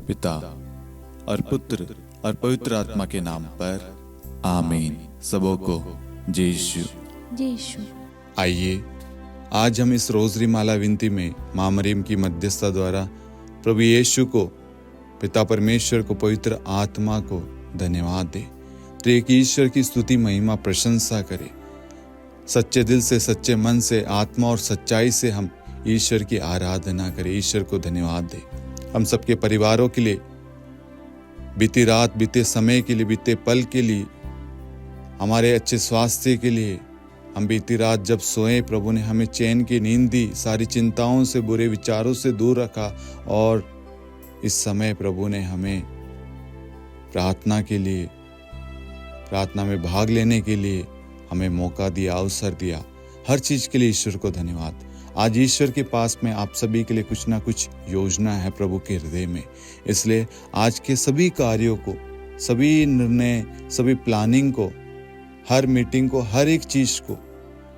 पिता और पुत्र और पवित्र आत्मा के नाम पर आमीन। सबों को जय यीशु। जय यीशु। आइए आज हम इस रोजरी माला विनती में माँ मरियम की मध्यस्थता द्वारा प्रभु यीशु को, पिता परमेश्वर को, पवित्र आत्मा को धन्यवाद दें। तो एक ईश्वर की स्तुति, महिमा, प्रशंसा करें। सच्चे दिल से, सच्चे मन से, आत्मा और सच्चाई से हम ईश्वर की आराधना करें, ईश्वर को धन्यवाद दें। हम सबके परिवारों के लिए, बीती रात, बीते समय के लिए, बीते पल के लिए, हमारे अच्छे स्वास्थ्य के लिए, हम बीती रात जब सोए प्रभु ने हमें चैन की नींद दी, सारी चिंताओं से, बुरे विचारों से दूर रखा और इस समय प्रभु ने हमें प्रार्थना के लिए, प्रार्थना में भाग लेने के लिए हमें मौका दिया, अवसर दिया। हर चीज के लिए ईश्वर को धन्यवाद। आज ईश्वर के पास में आप सभी के लिए कुछ ना कुछ योजना है प्रभु के हृदय में। इसलिए आज के सभी कार्यों को, सभी निर्णय, सभी प्लानिंग को, हर मीटिंग को, हर एक चीज को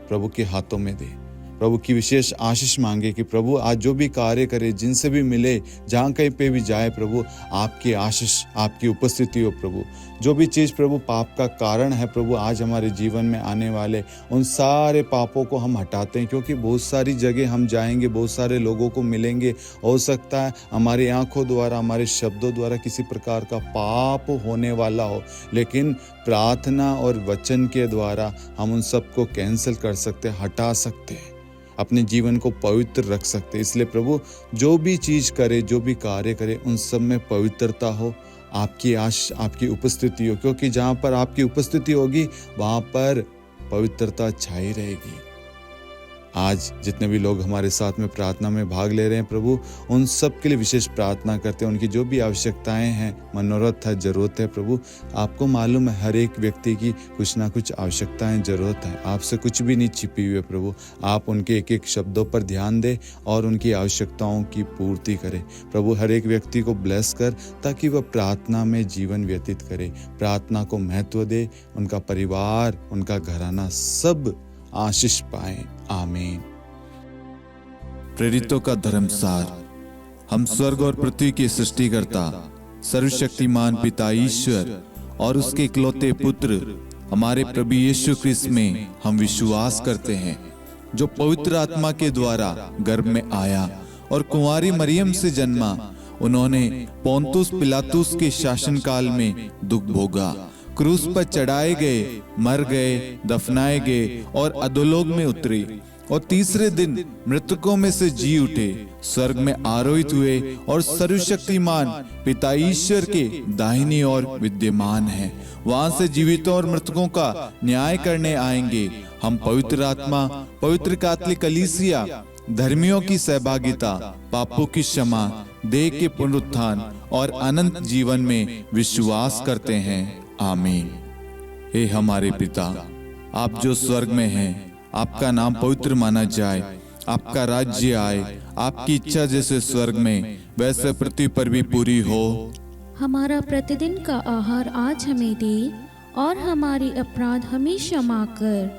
प्रभु के हाथों में दे। प्रभु की विशेष आशीष मांगे कि प्रभु आज जो भी कार्य करे, जिनसे भी मिले, जहाँ कहीं पे भी जाए, प्रभु आपकी आशीष, आपकी उपस्थिति हो। प्रभु जो भी चीज़ प्रभु पाप का कारण है प्रभु आज हमारे जीवन में आने वाले, उन सारे पापों को हम हटाते हैं, क्योंकि बहुत सारी जगह हम जाएंगे, बहुत सारे लोगों को मिलेंगे। हो सकता है हमारी आंखों द्वारा, हमारे शब्दों द्वारा किसी प्रकार का पाप होने वाला हो, लेकिन प्रार्थना और वचन के द्वारा हम उन सबको कैंसिल कर सकते हैं, हटा सकते हैं, अपने जीवन को पवित्र रख सकते। इसलिए प्रभु जो भी चीज करे, जो भी कार्य करे, उन सब में पवित्रता हो, आपकी उपस्थिति हो, क्योंकि जहाँ पर आपकी उपस्थिति होगी वहाँ पर पवित्रता छाई रहेगी। आज जितने भी लोग हमारे साथ में प्रार्थना में भाग ले रहे हैं प्रभु, उन सब के लिए विशेष प्रार्थना करते हैं। उनकी जो भी आवश्यकताएं हैं, मनोरथ है, जरूरत है प्रभु, आपको मालूम है हर एक व्यक्ति की कुछ ना कुछ आवश्यकताएं, जरूरत है। आपसे कुछ भी नहीं छिपी हुई है प्रभु। आप उनके एक एक शब्दों पर ध्यान दें और उनकी आवश्यकताओं की पूर्ति करें। प्रभु हर एक व्यक्ति को ब्लेस कर, ताकि वह प्रार्थना में जीवन व्यतीत करे, प्रार्थना को महत्व दे, उनका परिवार, उनका घराना सब आशीष पाए। आमीन। प्रेरितों का धर्मसार। हम स्वर्ग और पृथ्वी के सृष्टिकर्ता, सर्वशक्तिमान पिता ईश्वर और उसके इकलौते पुत्र हमारे प्रभु यीशु क्रिस्त में हम विश्वास करते हैं, जो पवित्र आत्मा के द्वारा गर्भ में आया और कुंवारी मरियम से जन्मा। उन्होंने पोंतुस पिलातुस के शासनकाल में दुख भोगा, क्रूस पर चढ़ाए गए, मर गए, दफनाए गए और अधोलोक में उतरे और तीसरे दिन मृतकों में से जी उठे, स्वर्ग में आरोहित हुए और सर्वशक्तिमान पिता ईश्वर के दाहिनी ओर विद्यमान हैं। वहां से जीवितों और मृतकों का न्याय करने आएंगे। हम पवित्र आत्मा, पवित्र कैथोलिक कलीसिया, धर्मियों की सहभागिता, पापों की क्षमा, देह के पुनरुत्थान और अनंत जीवन में विश्वास करते हैं। आमीन। हे हमारे पिता, आप जो स्वर्ग में हैं, आपका नाम पवित्र माना जाए, आपका राज्य आए, आपकी इच्छा जैसे स्वर्ग में वैसे पृथ्वी पर भी पूरी हो। हमारा प्रतिदिन का आहार आज हमें दे, और हमारे अपराध हमें क्षमा कर,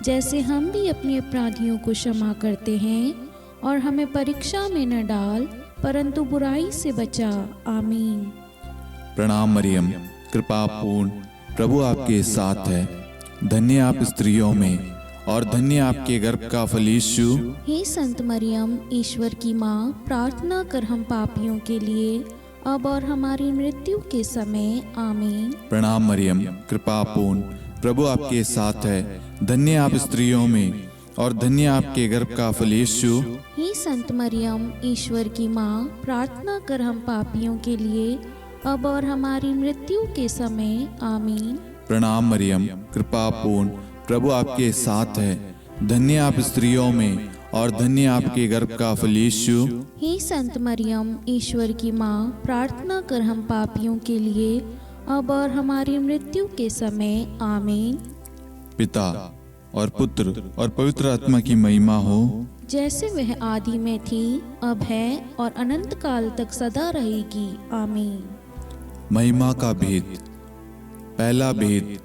जैसे हम भी अपने अपराधियों को क्षमा करते हैं, और हमें परीक्षा में न डाल, परंतु बुराई से बचा। आमीन। प्रणाम मरियम, कृपा पूर्ण, प्रभु आपके साथ है। धन्य आप स्त्रियों में और धन्य आपके गर्भ का फल यीशु। हे संत मरियम, ईश्वर की माँ, प्रार्थना कर हम पापियों के लिए, अब और हमारी मृत्यु के समय। आमीन। प्रणाम मरियम, कृपा पूर्ण, प्रभु आपके साथ है। धन्य आप स्त्रियों में और धन्य आपके गर्भ का फल यीशु। हे संत मरियम, ईश्वर की माँ, प्रार्थना कर हम पापियों के लिए, अब और हमारी मृत्यु के समय। आमीन। प्रणाम मरियम, कृपा पूर्ण, प्रभु आपके साथ है। धन्य आप स्त्रियों में और धन्य आपके गर्भ का फल यीशु। हे संत मरियम, ईश्वर की माँ, प्रार्थना कर हम पापियों के लिए, अब और हमारी मृत्यु के समय। आमीन। पिता और पुत्र और पवित्र आत्मा की महिमा हो, जैसे वह आदि में थी, अब है और अनंत काल तक सदा रहेगी। आमीन। महिमा का भेद। पहला भेद,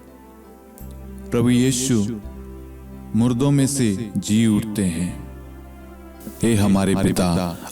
प्रभु यीशु मुर्दों में से जी उठते हैं। हे हमारे पिता,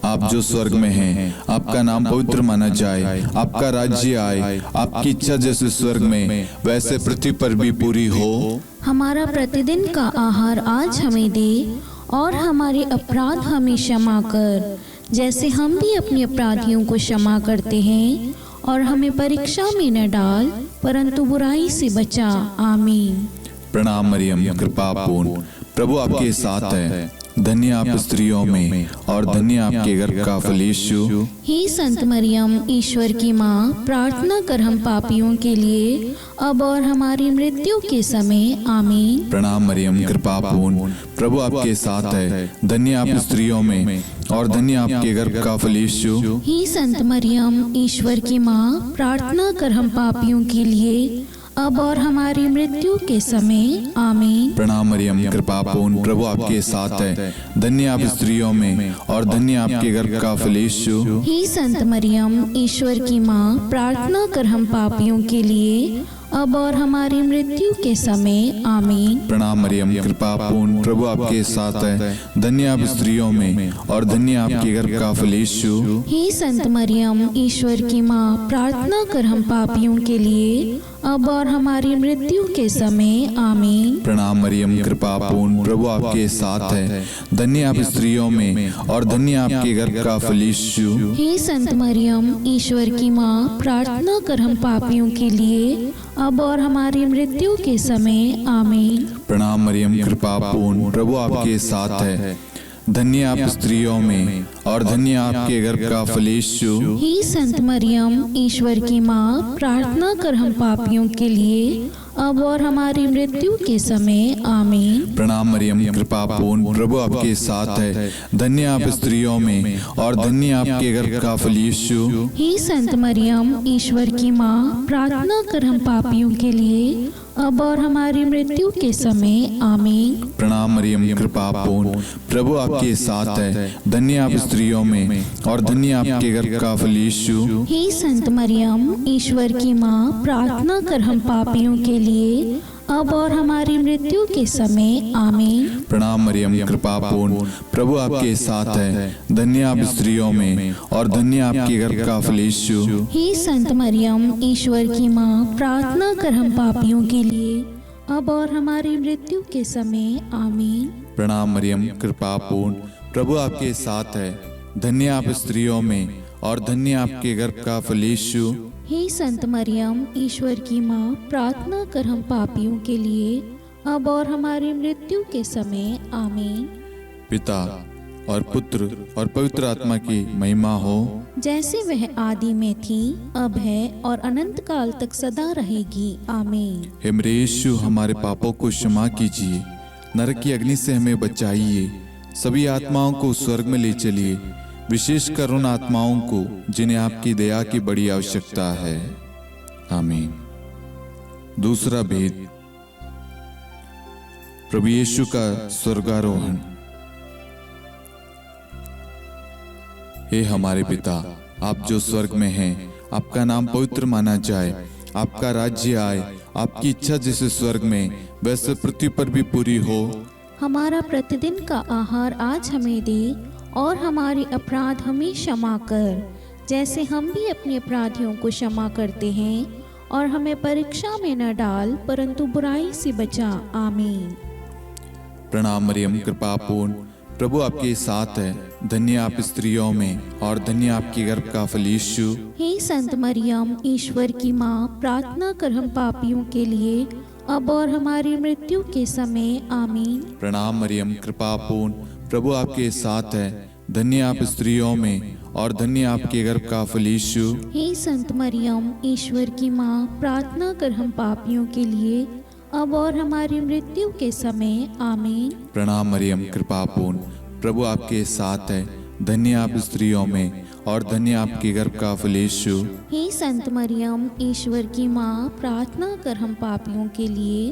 आप जो स्वर्ग में हैं, आपका नाम पवित्र माना जाए, आपका राज्य आए, आपकी इच्छा जैसे स्वर्ग में वैसे पृथ्वी पर भी पूरी हो। हमारा प्रतिदिन का आहार आज हमें दे, और हमारे अपराध हमें क्षमा कर, जैसे हम भी अपने अपराधियों को क्षमा करते हैं, और हमें परीक्षा में न डाल, परंतु बुराई से बचा। आमीन। प्रणाम मरियम, कृपा पूर्ण, प्रभु आपके साथ है। धन्य आप स्त्रियों में, और धन्य आपके गर्भ का फल यीशु। हे संत मरियम, ईश्वर की माँ, प्रार्थना कर हम पापियों के लिए, अब और हमारी मृत्यु के समय। आमीन। प्रणाम मरियम, कृपा पूर्ण, प्रभु आपके साथ है। धन्य आप स्त्रियों में, और धन्य आपके गर्भ का फल यीशु। हे संत मरियम, ईश्वर की माँ, प्रार्थना कर हम पापियों के लिए, अब और हमारी मृत्यु के समय। आमीन। प्रणाम मरियम, कृपा पूर्ण, प्रभु आपके साथ है। धन्य आप स्त्रियों में, और धन्य आपके गर्भ का फल यीशु। हे संत मरियम, ईश्वर की माँ, प्रार्थना कर हम पापियों के लिए, अब और हमारी मृत्यु के समय। आमीन। प्रणाम मरियम, कृपा पूर्ण, प्रभु आपके साथ है। धन्य आप स्त्रियों में, और धन्य आपके गर्भ का फल यीशु। हे संत मरियम, ईश्वर की माँ, प्रार्थना कर हम पापियों के लिए, अब और हमारी मृत्यु के समय। आमीन। प्रणाम मरियम, कृपा पूर्ण, प्रभु आपके साथ है। धन्य आप स्त्रियों में, और धन्य आपके गर्भ का फल यीशु। हे संत मरियम, ईश्वर की माँ, प्रार्थना कर हम पापियों के लिए, अब और हमारी मृत्यु के समय। आमीन। प्रणाम मरियम, कृपा पूर्ण, प्रभु आपके साथ है। धन्य आप स्त्रियों में, और धन्य आपके गर्भ का फल यीशु। हे संत मरियम, ईश्वर की माँ, प्रार्थना कर हम पापियों के लिए, अब और हमारी मृत्यु के समय। आमीन। प्रणाम मरियम, कृपा पूर्ण, प्रभु आपके साथ है। धन्य आप स्त्रियों में, और धन्य आपके गर्भ का फल यीशु। हे संत मरियम, ईश्वर की माँ, प्रार्थना कर हम पापियों के लिए, अब और हमारी मृत्यु के समय। आमीन। प्रणाम मरियम, कृपा पूर्ण, प्रभु आपके साथ है। धन्य आप स्त्रियों में, और धन्य आपके गर्भ का फल यीशु। हे संत मरियम, ईश्वर की माँ, प्रार्थना कर हम पापियों के लिए, अब और हमारी मृत्यु के समय। आमीन। प्रणाम मरियम, कृपा पूर्ण, प्रभु आपके साथ है। धन्य आप स्त्रियों में, और धन्य आपके गर्भ का फल यीशु। हे संत मरियम, ईश्वर की माँ, प्रार्थना कर हम पापियों के लिए, अब और हमारी मृत्यु के समय। आमीन। प्रणाम मरियम, कृपा पूर्ण, प्रभु आपके साथ है। धन्य आप स्त्रियों में, और धन्य आपके गर्भ का फल यीशु। हे संत मरियम, ईश्वर की माँ, प्रार्थना कर हम पापियों के लिए, अब और हमारी मृत्यु के समय। आमीन। पिता और पुत्र और पवित्र आत्मा की महिमा हो, जैसे वह आदि में थी, अब है, और अनंत काल तक सदा रहेगी। आमीन। हे मेरे यीशु, हमारे पापों को क्षमा कीजिए, नरक की अग्नि से हमें बचाइए, सभी आत्माओं को स्वर्ग में ले चलिए, विशेषकर उन आत्माओं को जिन्हें आपकी दया की बड़ी आवश्यकता है। आमीन। दूसरा भेद, प्रभु यीशु का स्वर्गारोहण। हे हमारे पिता, आप जो स्वर्ग में हैं, आपका नाम पवित्र माना जाए, आपका राज्य आए, आपकी इच्छा जैसे स्वर्ग में वैसे पृथ्वी पर भी पूरी हो। हमारा प्रतिदिन का आहार आज हमें दे, और हमारे अपराध हमें क्षमा कर, जैसे हम भी अपने अपराधियों को क्षमा करते हैं, और हमें परीक्षा में न डाल, परंतु बुराई से बचा। आमीन। प्रणाम मरियम, कृपा पूर्ण, प्रभु आपके साथ है। धन्य आप स्त्रियों में, और धन्य आपके गर्भ का फल यीशु। हे संत मरियम, ईश्वर की माँ, प्रार्थना कर हम पापियों के लिए, अब और हमारी मृत्यु के समय। आमीन। प्रणाम मरियम, कृपा पूर्ण, प्रभु आपके साथ है। धन्य आप स्त्रियों में, और धन्य आपके गर्भ का फल यीशु। हे संत मरियम, ईश्वर की माँ, प्रार्थना कर हम पापियों के लिए, अब और हमारी मृत्यु के समय। आमीन। प्रणाम मरियम, कृपा पूर्ण, प्रभु आपके साथ है। धन्य आप स्त्रियों में, और धन्य आपके गर्भ का फल यीशु। हे संत मरियम, ईश्वर की माँ, प्रार्थना कर हम पापियों के लिए,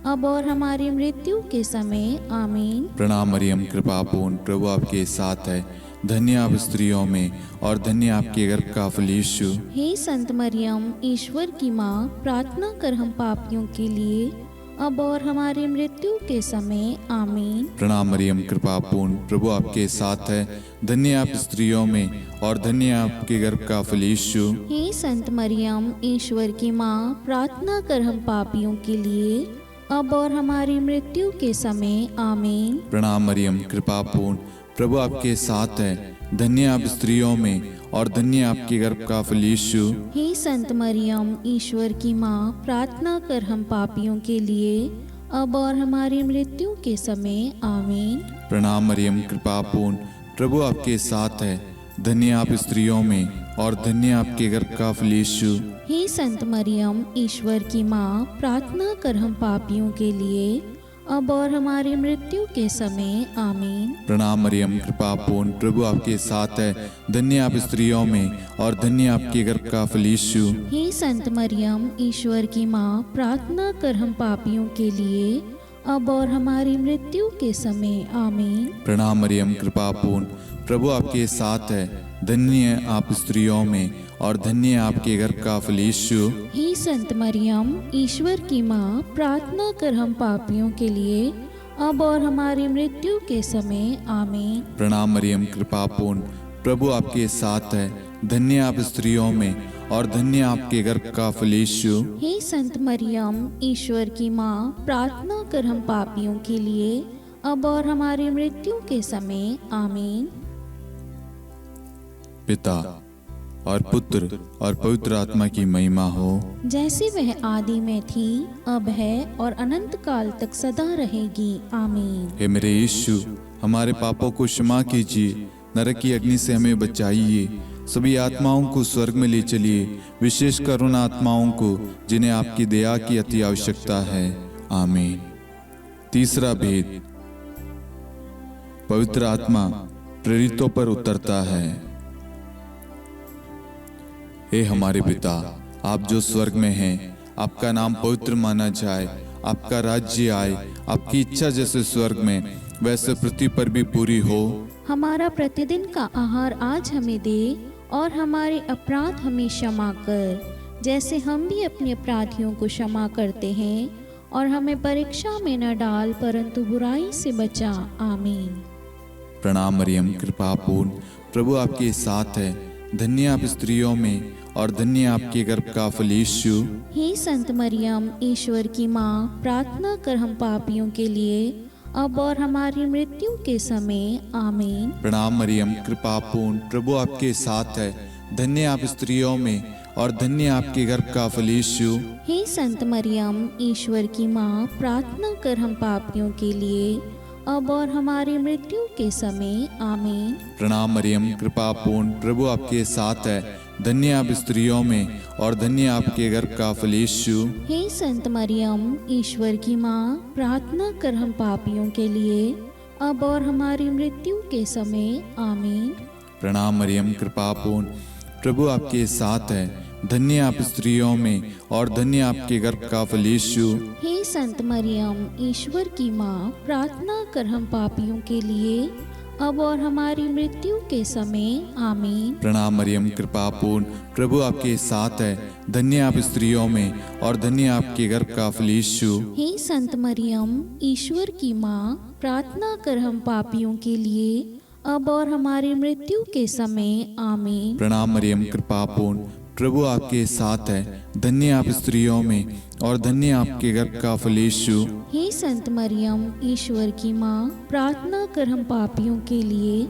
अब और हमारी मृत्यु के समय। आमीन। प्रणाम मरियम, कृपा पूर्ण, प्रभु आपके साथ है। धन्य आप स्त्रियों में, और धन्य आपके गर्भ का फल यीशु। हे संत मरियम, ईश्वर की माँ, प्रार्थना कर हम पापियों के लिए, अब और हमारी मृत्यु के समय आमीन। प्रणाम मरियम, कृपा पूर्ण, प्रभु आपके साथ है। धन्य आप स्त्रियों में और धन्य आपके गर्भ का फल यीशु। हे संत मरियम, ईश्वर की माँ, प्रार्थना कर हम पापियों के लिए, अब और हमारी मृत्यु के समय आमीन। प्रणाम मरियम, कृपा पूर्ण, प्रभु आपके साथ है। धन्य आप स्त्रियों में और धन्य आपके गर्भ का फल यीशु। हे संत मरियम, ईश्वर की माँ, प्रार्थना कर हम पापियों के लिए, अब और हमारी मृत्यु के समय आमीन। प्रणाम मरियम, कृपा पूर्ण, प्रभु आपके साथ है। धन्य आप स्त्रियों में और धन्य आपके गर्भ का फल यीशु। हे संत मरियम, ईश्वर की माँ, प्रार्थना कर हम पापियों के लिए, अब और हमारी मृत्यु के समय आमीन। प्रणाम मरियम, कृपा पूर्ण, प्रभु आपके साथ है। धन्य आप स्त्रियों में और धन्य आपके गर्भ का फल यीशु। हे संत मरियम, ईश्वर की माँ, प्रार्थना कर हम पापियों के लिए, अब और हमारी मृत्यु के समय आमीन। प्रणाम मरियम, कृपा पूर्ण, प्रभु आपके साथ है। धन्य आप स्त्रियों में और धन्य आपके गर्भ का फल यीशु। हे संत मरियम, ईश्वर की माँ, प्रार्थना कर हम पापियों के लिए, अब और हमारी मृत्यु के समय आमीन। प्रणाम मरियम, कृपा पूर्ण, प्रभु आपके साथ है। धन्य आप स्त्रियों में और धन्य आपके गर्भ का फल यीशु। हे संत मरियम, ईश्वर की माँ, प्रार्थना कर हम पापियों के लिए, अब और हमारी मृत्यु के समय आमीन। पिता और पुत्र और पवित्र आत्मा की महिमा हो, जैसे वह आदि में थी, अब है और अनंत काल तक सदा रहेगी आमीन। हे मेरे यीशु, हमारे पापों को क्षमा कीजिए, नरक की अग्नि से हमें बचाइए, सभी आत्माओं को स्वर्ग में ले चलिए, विशेषकर उन आत्माओं को जिन्हें आपकी दया की अति आवश्यकता है। आमीन। तीसरा भेद, पवित्र आत्मा प्रेरितों पर उतरता है। हे हमारे पिता, आप जो स्वर्ग में हैं, आपका नाम पवित्र माना जाए, आपका राज्य आए, आपकी इच्छा जैसे स्वर्ग में वैसे पृथ्वी पर भी पूरी हो। हमारा प्रतिदिन का आहार आज हमें दे, और हमारे अपराध हमें क्षमा कर, जैसे हम भी अपने अपराधियों को क्षमा करते हैं, और हमें परीक्षा में न डाल, परंतु बुराई से बचा। आमीन। प्रणाम मरियम, कृपा पूर्ण, प्रभु आपके साथ है। धन्य आप स्त्रियों में और धन्य आपके गर्भ का फल यीशु। हे संत मरियम, ईश्वर की माँ, प्रार्थना कर हम पापियों के लिए, अब और हमारी मृत्यु के समय आमीन। प्रणाम मरियम, कृपा पूर्ण, प्रभु आपके साथ है। धन्य आप स्त्रियों में और धन्य आपके गर्भ का फल यीशु। हे संत मरियम, ईश्वर की माँ, प्रार्थना कर हम पापियों के लिए, अब और हमारी मृत्यु के समय आमीन। प्रणाम मरियम, कृपा पूर्ण, प्रभु आपके साथ है। धन्य आप स्त्रियों में और धन्य आपके गर्भ का फल यीशु। हे संत मरियम, ईश्वर की माँ, प्रार्थना कर हम पापियों के लिए, अब और हमारी मृत्यु के समय आमीन। प्रणाम मरियम, कृपा पूर्ण, प्रभु आपके साथ है। धन्य आप स्त्रियों में और धन्य आपके गर्भ का फल यीशु। हे संत मरियम, ईश्वर की माँ, प्रार्थना कर हम पापियों के लिए, अब और हमारी मृत्यु के समय आमीन। प्रणाम मरियम, कृपा पूर्ण, प्रभु आपके साथ है। धन्य आप स्त्रियों में और धन्य आपके गर्भ का फल यीशु। हे संत मरियम, ईश्वर की माँ, प्रार्थना कर हम पापियों के लिए, अब और हमारी मृत्यु के समय आमीन। प्रणाम मरियम, कृपा पूर्ण, प्रभु आपके साथ है। धन्य आप स्त्रियों में और धन्य आपके गर्भ का फल यीशु। हे संत मरियम, ईश्वर की माँ, प्रार्थना कर हम पापियों के लिए,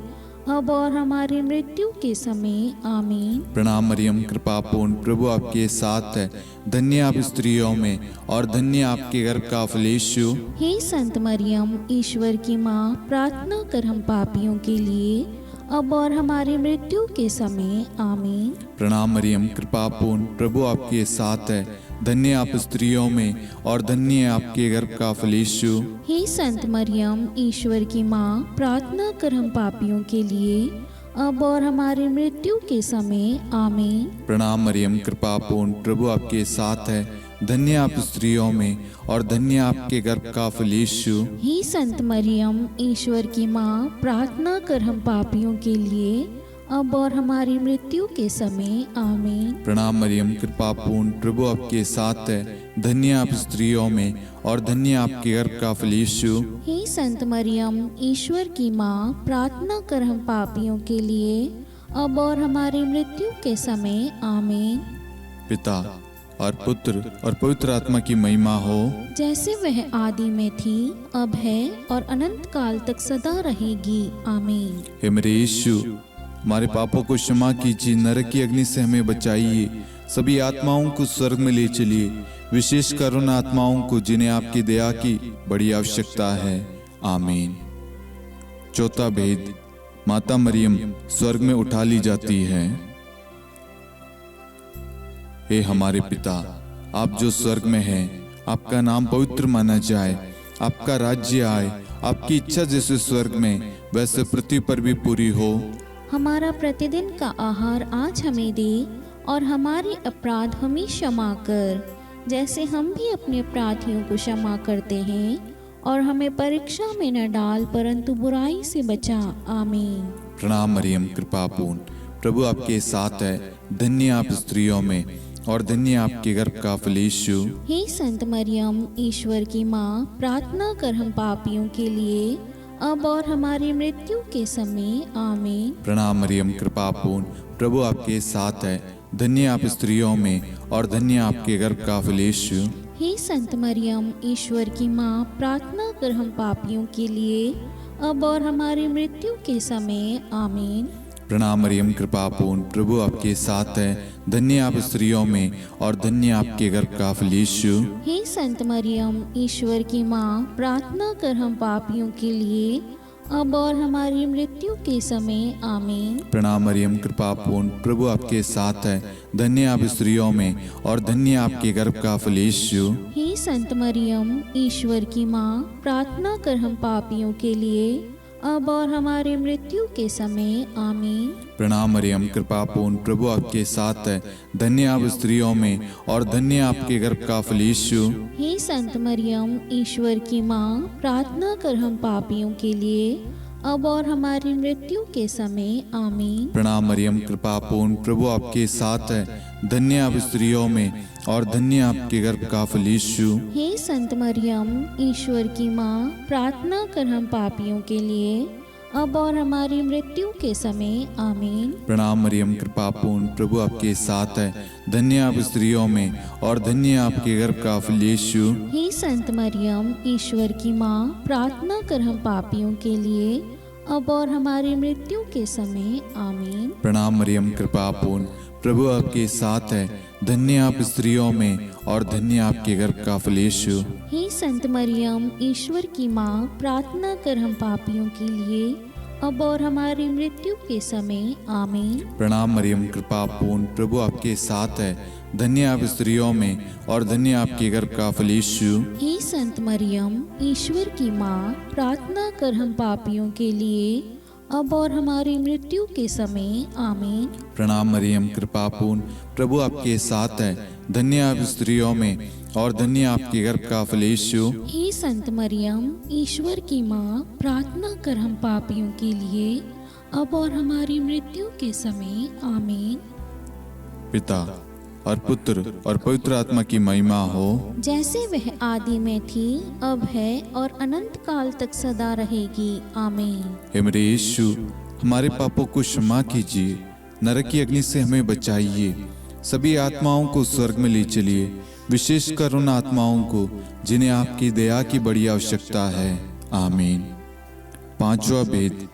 अब और हमारी मृत्यु के समय आमीन। प्रणाम मरियम, कृपा पूर्ण, प्रभु आपके साथ है। धन्य आप स्त्रियों में और धन्य आपके गर्भ का फल यीशु। हे संत मरियम, ईश्वर की माँ, प्रार्थना कर हम पापियों के लिए, अब और हमारी मृत्यु के समय आमीन। प्रणाम मरियम, कृपा पूर्ण, प्रभु आपके साथ है। धन्य आप स्त्रियों में और धन्य आपके गर्भ का फल यीशु। हे संत मरियम, ईश्वर की माँ, प्रार्थना कर हम पापियों के लिए, अब और हमारी मृत्यु के समय आमीन। प्रणाम मरियम, कृपा पूर्ण, प्रभु आपके साथ है। धन्य आप स्त्रियों में और धन्य आपके गर्भ का फल यीशु। हे संत मरियम, ईश्वर की माँ, प्रार्थना कर हम पापियों के लिए, अब और हमारी मृत्यु के समय आमीन। प्रणाम मरियम, कृपा पूर्ण, प्रभु आपके साथ है। धन्य आप स्त्रियों में और धन्य आपके गर्भ का फल यीशु। हे संत मरियम, ईश्वर की माँ, प्रार्थना कर हम पापियों के लिए, अब और हमारी मृत्यु के समय आमीन। पिता और पुत्र और पवित्र आत्मा की महिमा हो, जैसे वह आदि में थी, अब है और अनंत काल तक सदा रहेगी आमीन। हे मेरे यीशु, हमारे पापों को क्षमा कीजिए, नरक की अग्नि से हमें बचाइए, सभी आत्माओं को स्वर्ग में ले चलिए, विशेषकर उन आत्माओं को जिन्हें आपकी दया की बड़ी आवश्यकता है आमीन। चौथा भेद, माता मरियम स्वर्ग में उठा ली जाती है। हे हमारे पिता, आप जो स्वर्ग में हैं, आपका नाम पवित्र माना जाए, आपका राज्य आए, आपकी इच्छा जैसे स्वर्ग में वैसे पृथ्वी पर भी पूरी हो। हमारा प्रतिदिन का आहार आज हमें दे, और हमारे अपराध हमें क्षमा कर, जैसे हम भी अपने अपराधियों को क्षमा करते हैं, और हमें परीक्षा में न डाल, परंतु बुराई से बचा आमीन। प्रणाम मरियम, कृपा पूर्ण, प्रभु आपके साथ है। धन्य आप स्त्रियों में और धन्य आपके गर्भ का फल यीशु। हे संत मरियम, ईश्वर की माँ, प्रार्थना कर हम पापियों के लिए, अब और हमारी मृत्यु के समय आमीन। प्रणाम मरियम, कृपा पूर्ण, प्रभु आपके साथ है। धन्य आप स्त्रियों में और धन्य आपके गर्भ का फल यीशु। हे संत मरियम, ईश्वर की माँ, प्रार्थना कर हम पापियों के लिए, अब और हमारी मृत्यु के समय आमीन। प्रणाम मरियम, कृपा पूर्ण, प्रभु आपके साथ है। धन्य आप स्त्रियों में और धन्य आपके गर्भ का फल यीशु। हे संत मरियम, ईश्वर की माँ, प्रार्थना कर हम पापियों के लिए, अब और हमारी मृत्यु के समय आमीन। प्रणाम मरियम, कृपा पूर्ण, प्रभु आपके साथ है। धन्य आप स्त्रियों में और धन्य आपके गर्भ का फल यीशु। हे संत मरियम, ईश्वर की माँ, प्रार्थना कर हम पापियों के लिए, अब और हमारी मृत्यु के समय आमीन। प्रणाम मरियम, कृपा पूर्ण, प्रभु आपके साथ है। धन्य आप स्त्रियों में और धन्य आपके गर्भ का फल यीशु। हे संत मरियम, ईश्वर की माँ, प्रार्थना कर हम पापियों के लिए, अब और हमारी मृत्यु के समय आमीन। प्रणाम मरियम, कृपा पूर्ण, प्रभु आपके साथ है। धन्य आप स्त्रियों में और धन्य आपके गर्भ का फल यीशु। हे संत मरियम, ईश्वर की माँ, प्रार्थना कर हम पापियों के लिए, अब और हमारी मृत्यु के समय आमीन। प्रणाम मरियम, कृपा पूर्ण, प्रभु आपके साथ है। धन्य आप स्त्रियों में और धन्य आपके गर्भ का फल यीशु। हे संत मरियम, ईश्वर की माँ, प्रार्थना कर हम पापियों के लिए, अब और हमारी मृत्यु के समय आमीन। प्रणाम मरियम, कृपा पूर्ण, प्रभु आपके साथ है। धन्य आप स्त्रियों में और धन्य आपके गर्भ का फल यीशु। हे संत मरियम, ईश्वर की माँ, प्रार्थना कर हम पापियों के लिए, अब और हमारी मृत्यु के समय आमीन। प्रणाम मरियम, कृपा पूर्ण, प्रभु आपके साथ है। धन्य आप स्त्रियों में और धन्य आपके गर्भ का फल यीशु। हे संत मरियम, ईश्वर की माँ, प्रार्थना कर हम पापियों के लिए, अब और हमारी मृत्यु के समय आमीन। प्रणाम मरियम, कृपा पूर्ण, प्रभु आपके साथ है। धन्य आप स्त्रियों में और धन्य आपके गर्भ का फल यीशु। हे संत मरियम, ईश्वर की माँ, प्रार्थना कर हम पापियों के लिए, अब और हमारी मृत्यु के समय आमीन। पिता और पुत्र और पवित्र आत्मा की महिमा हो, जैसे वह आदि में थी, अब है और अनंत काल तक सदा रहेगी आमीन। हे मेरे यीशु, हमारे पापों को क्षमा कीजिए, नरक की अग्नि से हमें बचाइए, सभी आत्माओं को स्वर्ग में ले चलिए, विशेषकर उन आत्माओं को जिन्हें आपकी दया की बड़ी आवश्यकता है आमीन। पांचवा भेद,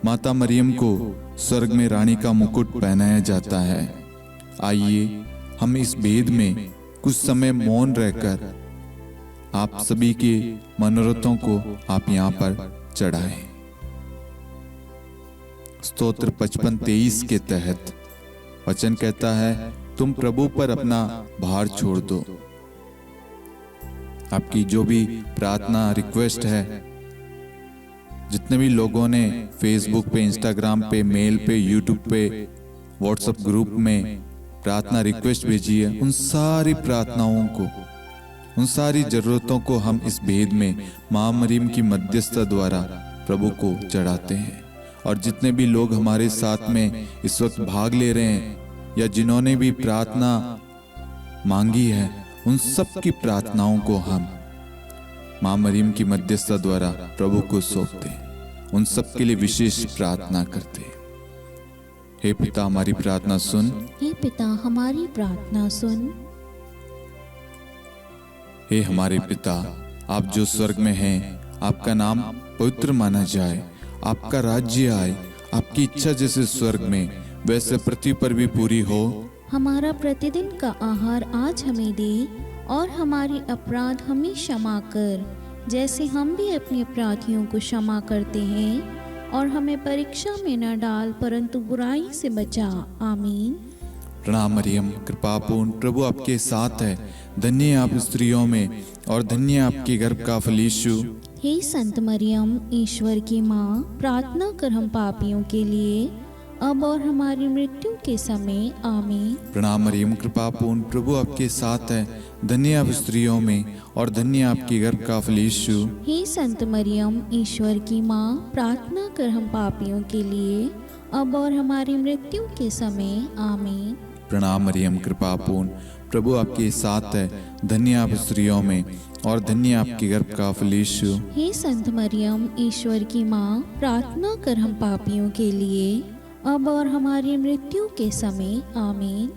माता मरियम को स्वर्ग में रानी का मुकुट पहनाया जाता है। आइए हम इस भेद में कुछ समय मौन रहकर आप सभी के मनोरथों को आप यहाँ पर चढ़ाएं। स्तोत्र 55:23 के तहत वचन कहता है, तुम प्रभु पर अपना भार छोड़ दो। आपकी जो भी प्रार्थना रिक्वेस्ट है, जितने भी लोगों ने फेसबुक पे, इंस्टाग्राम पे, मेल पे, यूट्यूब पे, व्हाट्सएप ग्रुप में प्रार्थना रिक्वेस्ट भेजी है, उन सारी प्रार्थनाओं को, उन सारी जरूरतों को हम इस भेद में मां मरियम की मध्यस्थता द्वारा प्रभु को चढ़ाते हैं और जितने भी लोग हमारे साथ में इस वक्त भाग ले रहे हैं या जिन्होंने भी प्रार्थना मांगी है, उन सब की प्रार्थनाओं को हम मां मरियम की मध्यस्थता द्वारा प्रभु को सौंपते हैं, उन सब के लिए विशेष प्रार्थना करते हैं। हे पिता, हमारी प्रार्थना सुन। हे पिता, हमारी प्रार्थना सुन। हे हमारे पिता, आप जो स्वर्ग में हैं, आपका नाम पवित्र माना जाए, आपका राज्य आए, आपकी इच्छा जैसे स्वर्ग में वैसे पृथ्वी पर भी पूरी हो। हमारा प्रतिदिन का आहार आज हमें दे, और हमारे अपराध हमें क्षमा कर, जैसे हम भी अपने अपराधियों को क्षमा करते हैं, और हमें परीक्षा में न डाल, परंतु बुराई से बचा। आमीन। प्रणाम मरियम, कृपापूर्ण, प्रभु आपके साथ है, धन्य आप स्त्रियों में और धन्य आपके गर्भ का फल यीशु। हे संत मरियम, ईश्वर की माँ, प्रार्थना कर हम पापियों के लिए, अब और हमारी मृत्यु के समय। आमीन। प्रणाम मरियम, कृपापूर्ण, प्रभु आपके साथ है, धन्य आप स्त्रियों में और धन्य आपके गर्भ का फल यीशु। हे संत मरियम, ईश्वर की माँ, प्रार्थना कर हम पापियों के लिए, अब और हमारी मृत्यु के समय। आमीन। प्रणाम मरियम, कृपापूर्ण, प्रभु आपके साथ है, धन्य आप स्त्रियों में और धन्य आपके गर्भ का फल यीशु। हे संत मरियम, ईश्वर की माँ, प्रार्थना कर हम पापियों के लिए, अब और हमारी मृत्यु के समय। आमीन।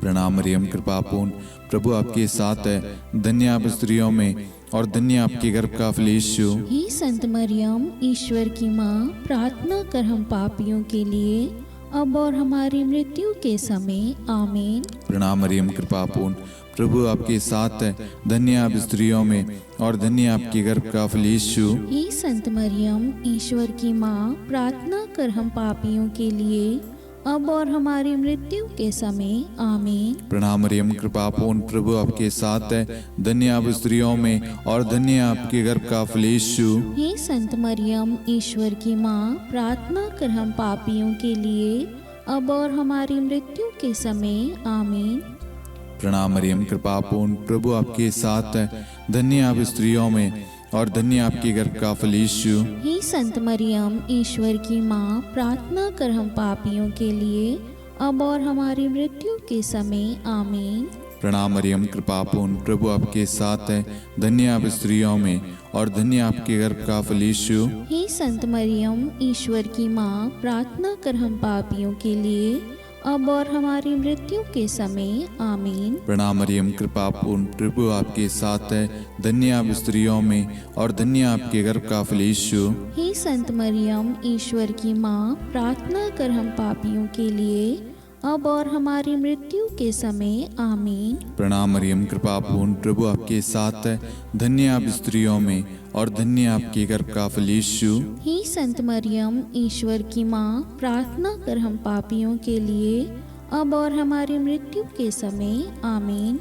प्रणाम मरियम, कृपापूर्ण, प्रभु आपके साथ है, धन्य आप स्त्रियों में और धन्य आपके गर्भ का फल यीशु। हे संत मरियम, ईश्वर की माँ, प्रार्थना कर हम पापियों के लिए, अब और हमारी मृत्यु के समय। आमीन। प्रणाम मरियम, कृपापूर्ण, प्रभु आपके साथ है, धन्य आप स्त्रियों में और धन्य आपके गर्भ का फल यीशु। हे संत मरियम, ईश्वर की माँ, प्रार्थना कर हम पापियों के लिए, अब और हमारी मृत्यु के समय। आमीन। प्रणाम मरियम, कृपापूर्ण, प्रभु आपके साथ है, धन्य आप स्त्रियों में और धन्य आपके गर्भ का फल यीशु। हे संत मरियम, ईश्वर की माँ, प्रार्थना कर हम पापियों के लिए, अब और हमारी मृत्यु के समय। आमीन। प्रणाम मरियम, कृपापूर्ण, प्रभु आपके साथ है, धन्य आप स्त्रियों में और धन्य आपके गर्भ का फल यीशु। हे संत मरियम, ईश्वर की माँ, प्रार्थना कर हम पापियों के लिए, अब और हमारी मृत्यु के समय। आमीन। प्रणाम मरियम, कृपापूर्ण, प्रभु आपके साथ है, धन्य आप स्त्रियों में और धन्य आपके गर्भ का फल यीशु। हे संत मरियम, ईश्वर की माँ, प्रार्थना कर हम पापियों के लिए, अब और हमारी मृत्यु के समय। आमीन। प्रणाम मरियम, कृपापूर्ण, प्रभु आपके साथ है, धन्य आप स्त्रियों में और धन्य आपके गर्भ का फल यीशु। हे संत मरियम, ईश्वर की माँ, प्रार्थना कर हम पापियों के लिए, अब और हमारी मृत्यु के समय। आमीन। प्रणाम मरियम, कृपापूर्ण, प्रभु आपके साथ है, धन्य आप स्त्रियों में और धन्य आपके गर्भ का फल यीशु। हे संत मरियम, ईश्वर की माँ, प्रार्थना कर हम पापियों के लिए, अब और हमारी मृत्यु के समय। आमीन।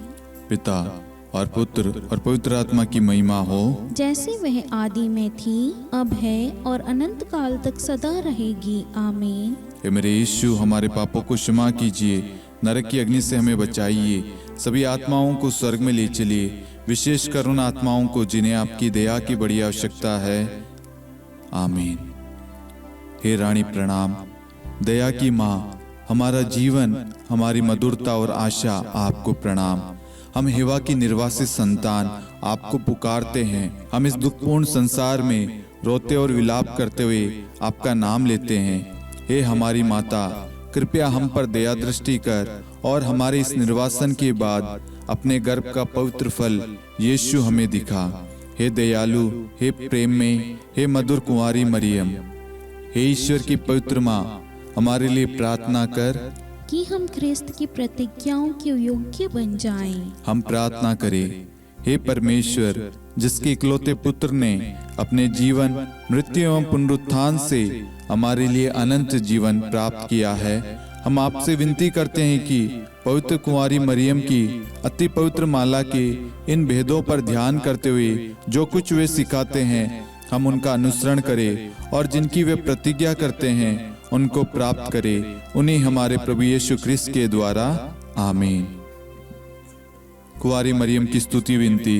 पिता और पुत्र और पवित्र आत्मा की महिमा हो, जैसे वह आदि में थी, अब है और अनंत काल तक सदा रहेगी। आमीन। हे मेरे यीशु, हमारे पापों को क्षमा कीजिए, नरक की अग्नि से हमें बचाइए, सभी आत्माओं को स्वर्ग में ले चलिए, विशेषकर उन आत्माओं को जिन्हें आपकी दया की बड़ी आवश्यकता है। आमीन। हे रानी प्रणाम, दया की माँ, हमारा जीवन, हमारी मधुरता और आशा आपको प्रणाम। हम हेवा की निर्वासित संतान आपको पुकारते हैं। हम इस दुखपूर्ण संसार में रोते और विलाप करते हुए आपका नाम लेते हैं। हे हमारी माता, कृपया हम पर दया दृष्टि कर और हमारे इस निर्वासन के बाद अपने गर्भ का पवित्र फल यीशु हमें दिखा। हे दयालु, हे प्रेम में, हे मधुर कुंवारी मरियम, हे ईश्वर की पवित्र माँ, हमारे लिए प्रार्थना कर कि हम ख्रिस्त की प्रतिज्ञाओं के योग्य बन जाएं। हम प्रार्थना करें। हे परमेश्वर, जिसके इकलौते पुत्र ने अपने जीवन, मृत्यु एवं पुनरुत्थान से हमारे लिए अनंत जीवन प्राप्त किया है, हम आपसे विनती करते हैं कि पवित्र कुंवारी मरियम की अति पवित्र माला के इन भेदों पर ध्यान करते हुए जो कुछ वे सिखाते हैं, हम उनका अनुसरण करें और जिनकी वे प्रतिज्ञा करते हैं उनको प्राप्त करें। उन्हीं हमारे प्रभु यीशु ख्रिस्त के द्वारा। आमीन। कुंवारी मरियम की स्तुति विनती।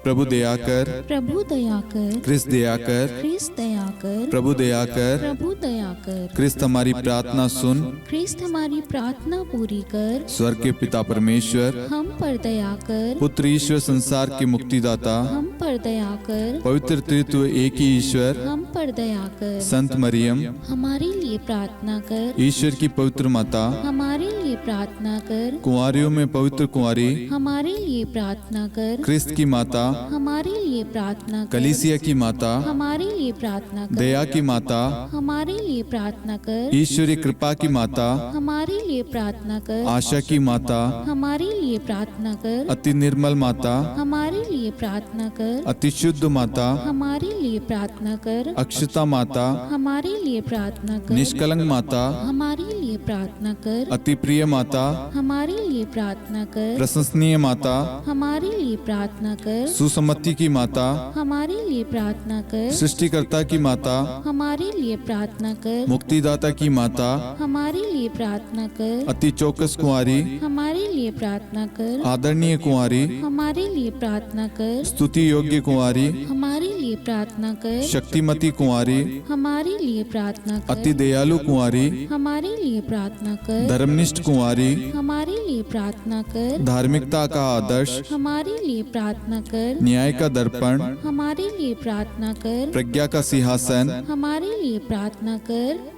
प्रभु दया कर, प्रभु दया कर, क्रिस्त दया कर, ख्रिस्त दया कर, प्रभु दया कर, प्रभु दया कर, क्रिस्त हमारी प्रार्थना सुन। ख्रिस्त हमारी प्रार्थना पूरी कर, स्वर्ग के पिता परमेश्वर, हम पर दया कर, पुत्र ईश्वर संसार के मुक्तिदाता, हम पर दया कर, पवित्र तृत्व एक ही ईश्वर, हम पर दया कर, संत मरियम, हमारे लिए प्रार्थना कर, ईश्वर की पवित्र माता, हमारे लिए प्रार्थना कर, कुंवारियों में पवित्र कुंवारी, हमारे लिए प्रार्थना कर, क्रिस्त की माता, हमारे लिए प्रार्थना कर, कलीसिया की माता, हमारे लिए प्रार्थना कर, दया की माता, हमारे लिए प्रार्थना कर, ईश्वरीय कृपा की माता, हमारे लिए प्रार्थना कर, आशा की माता, हमारे लिए प्रार्थना कर, अति निर्मल माता, हमारे लिए प्रार्थना कर, अति शुद्ध माता, हमारे लिए प्रार्थना कर, अक्षता माता, हमारे लिए प्रार्थना कर, निष्कलंक माता, हमारे लिए प्रार्थना कर, अति प्रिय माता, हमारे लिए प्रार्थना कर, प्रशंसनीय माता, हमारे लिए प्रार्थना कर, सुसम्मति की माता, हमारे लिए प्रार्थना कर, सृष्टिकर्ता की माता, हमारे लिए प्रार्थना कर, मुक्तिदाता की माता, हमारे लिए प्रार्थना कर, अति चौकस कुंवारी, हमारे लिए प्रार्थना कर, आदरणीय कुंवारी, हमारे लिए प्रार्थना कर, स्तुति योग्य कुंवारी, हमारे लिए प्रार्थना कर, शक्तिमती कुंवारी, हमारे लिए प्रार्थना अति कर, दयालु कुंवारी, हमारे लिए प्रार्थना कर, धर्मनिष्ठ कुंवारी, हमारे लिए प्रार्थना कर, धार्मिकता का आदर्श, हमारे लिए प्रार्थना कर, न्याय का दर्पण, हमारे लिए प्रार्थना कर, प्रज्ञा का सिंहासन, हमारे लिए प्रार्थना कर,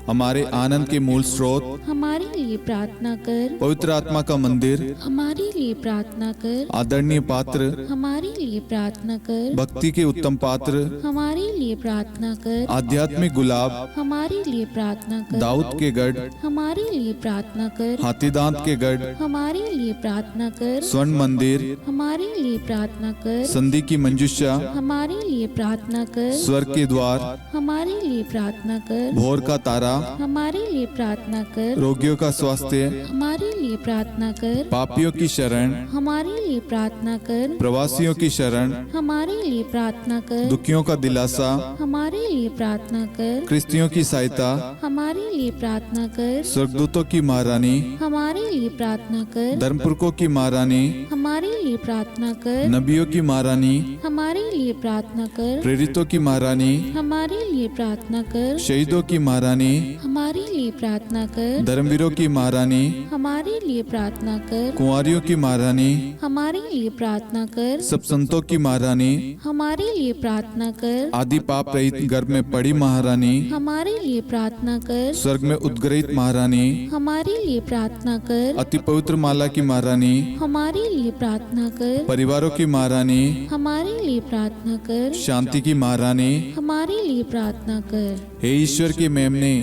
हमारे आनंद के मूल स्रोत, हमारे लिए प्रार्थना कर, पवित्र आत्मा का मंदिर, हमारे लिए प्रार्थना कर, आदरणीय पात्र, हमारे लिए प्रार्थना कर, भक्ति के उत्तम पात्र, हमारे लिए प्रार्थना कर, आध्यात्मिक गुलाब, हमारे लिए प्रार्थना कर, दाऊद के गढ़, हमारे लिए प्रार्थना कर, हाथीदांत के गढ़, हमारे लिए प्रार्थना कर, स्वर्ण मंदिर, हमारे लिए प्रार्थना कर, संधि की मंजुषा, हमारे लिए प्रार्थना कर, स्वर्ग के द्वार, हमारे लिए प्रार्थना कर, भोर का तारा, हमारे लिए प्रार्थना कर, रोगियों का स्वास्थ्य, हमारे लिए प्रार्थना कर, पापियों की शरण, हमारे लिए प्रार्थना कर, प्रवासियों की शरण, हमारे लिए प्रार्थना कर, दुखियों का दिलासा, हमारे लिए प्रार्थना कर, क्रिस्तियों की सहायता, हमारे लिए प्रार्थना कर, स्वर्गदूतों की महारानी, हमारे लिए प्रार्थना कर, धर्मपुरखों की महारानी, हमारे लिए प्रार्थना कर, नबियों की महारानी, हमारे लिए प्रार्थना कर, प्रेरितों की महारानी, हमारे लिए प्रार्थना कर, शहीदों की महारानी, हमारे लिए प्रार्थना कर, धर्मवीरों की महारानी, हमारे लिए प्रार्थना कर, कुंवारियों की महारानी, हमारे लिए प्रार्थना कर, सब संतों की महारानी, हमारे लिए प्रार्थना कर, आदि पाप रहित गर्भ में पड़ी महारानी, हमारे लिए प्रार्थना कर, स्वर्ग में उद्ग्रहित महारानी, हमारे लिए प्रार्थना कर, अति पवित्र माला की महारानी, हमारे लिए प्रार्थना कर, परिवारों की महारानी, हमारे लिए प्रार्थना कर, शांति की महारानी, हमारे लिए प्रार्थना कर। हे ईश्वर के मेमने,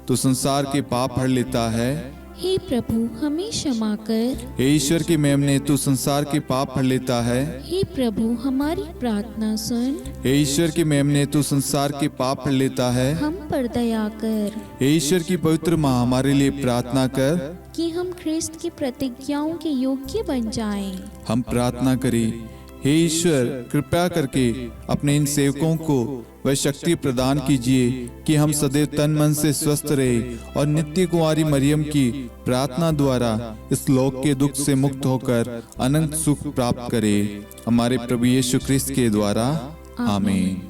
तू संसार के पाप हर लेता है। हे प्रभु हमें क्षमा कर। हे ईश्वर के मेमने, तू संसार के पाप हर लेता है। हे प्रभु हमारी प्रार्थना सुन। हे ईश्वर के मेमने, तू संसार के पाप हर लेता है। हम पर दया कर हे ईश्वर की पवित्र माँ, हमारे लिए प्रार्थना कर। कि हम ख्रिस्त की प्रतिज्ञाओं के योग्य बन जाएं। हम प्रार्थना करें, हे ईश्वर कृपया करके अपने इन सेवकों को वह शक्ति प्रदान कीजिए कि हम सदैव तन मन से स्वस्थ रहे और नित्य कुंवारी मरियम की प्रार्थना द्वारा इस लोक के दुख से मुक्त होकर अनंत सुख प्राप्त करें। हमारे प्रभु यीशु ख्रिस्त के द्वारा आमीन।